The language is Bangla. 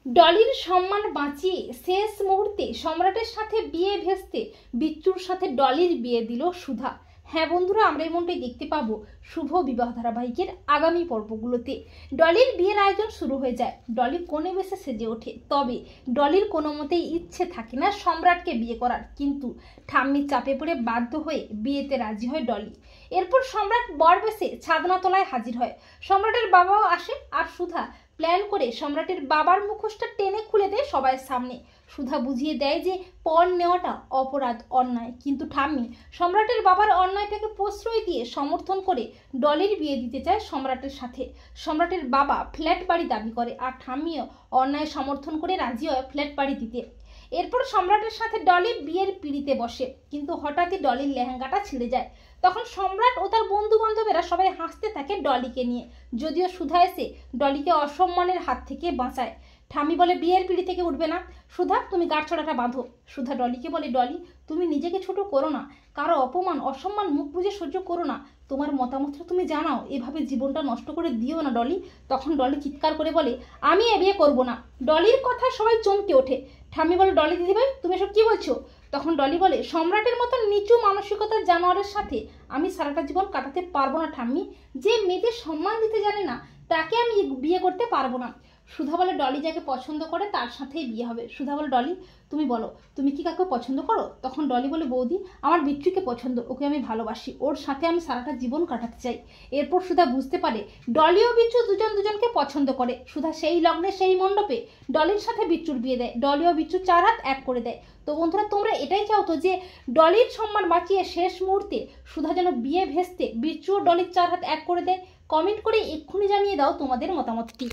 ডলির সম্মান বাঁচিয়ে শেষ মুহূর্তে সম্রাটের সাথে বিয়ে ভেস্তে বিচ্চুর সাথে ডলির বিয়ে দিল সুধা। হ্যাঁ বন্ধুরা, আমরা এমনটাই দেখতে পাবো শুভ বিবাহ ধারাবাহিকের আগামী পর্বগুলোতে। ডলির বিয়ের আয়োজন শুরু হয়ে যায়, ডলি কোণে বেশে সেজে ওঠে। তবে ডলির কোনো মতেই ইচ্ছে থাকে না সম্রাটকে বিয়ে করার, কিন্তু ঠাম্মির চাপে পড়ে বাধ্য হয়ে বিয়েতে রাজি হয় ডলি। এরপর সম্রাট বর বেশে ছাদনাতলায় হাজির হয়। সম্রাটের বাবাও আসে, আর সুধা প্ল্যান করে সম্রাটের বাবার মুখোশটা টেনে খুলে দেয় সবার সামনে। সুধা বুঝিয়ে দেয় যে পণ নেওয়াটা অপরাধ, অন্যায়, কিন্তু ঠাম্মি সম্রাটের বাবার অন্যায়টাকে প্রশ্রয় দিয়ে সমর্থন করে ডলির বিয়ে দিতে চায় সম্রাটের সাথে। সম্রাটের বাবা ফ্ল্যাট বাড়ি দাবি করে, আর ঠাম্মিও অন্যায় সমর্থন করে রাজি হয় ফ্ল্যাট বাড়ি দিতে। এরপর সম্রাটের সাথে ডলি বিয়ের পিঁড়িতে বসে, কিন্তু হঠাৎই ডলির লেহেঙ্গাটা ছিঁড়ে যায়। তখন সম্রাট ও তার বন্ধু বান্ধবেরা সবাই হাসতে থাকে ডলিকে নিয়ে, যদিও সুধা এসে ডলিকে অসম্মানের হাত থেকে বাঁচায়। ঠাম্মি বলে, বিয়ের পিঁড়ি থেকে উঠবে না। সুধা, তুমি গাঁটছড়াটা বাঁধো। সুধা ডলিকে বলে, ডলি তুমি নিজেকে ছোট করো না, কারো অপমান অসম্মান মুখ বুঝে সহ্য করো না। তোমার মতামতটা তুমি জানাও, এভাবে জীবনটা নষ্ট করে দিও না ডলি। তখন ডলি চিৎকার করে বলে, আমি এ বিয়ে করবো না। ডলির কথা সবাই চমকে ওঠে। ঠাম্মি বলে, ডলি দিদিভাই তুমি এসব কি বলছো? তখন ডলি বলে, সম্রাটের মতো নিচু মানসিকতার জানোয়ারের সাথে আমি সারাটা জীবন কাটাতে পারবো না ঠাম্মি। যে মেয়েদের সম্মান দিতে জানে না তাকে আমি বিয়ে করতে পারবো না। সুধা বলে, ডলি যাকে পছন্দ করে তার সাথেই বিয়ে হবে। সুধা বলে, ডলি তুমি বলো, তুমি কি কাউকে পছন্দ করো? তখন ডলি বলে, বৌদি আমার বিচ্ছুকে পছন্দ, ওকে আমি ভালোবাসি, ওর সাথে আমি সারাটা জীবন কাটাতে চাই। এরপর সুধা বুঝতে পারে ডলি ও বিচ্ছু দুজন দুজনকে পছন্দ করে। সুধা সেই লগ্নে সেই মণ্ডপে ডলির সাথে বিচ্ছুর বিয়ে দেয়। ডলি ও বিচ্ছু 4 হাত 1 করে দেয়। তো বন্ধুরা, তোমরা এটাই চাও তো যে ডলির সম্মান বাঁচিয়ে শেষ মুহূর্তে সুধা যেন বিয়ে ভেস্তে বিচ্ছু ও ডলির 4 হাত 1 করে দেয়? কমেন্ট করে এক্ষুনি জানিয়ে দাও তোমাদের মতামতটি।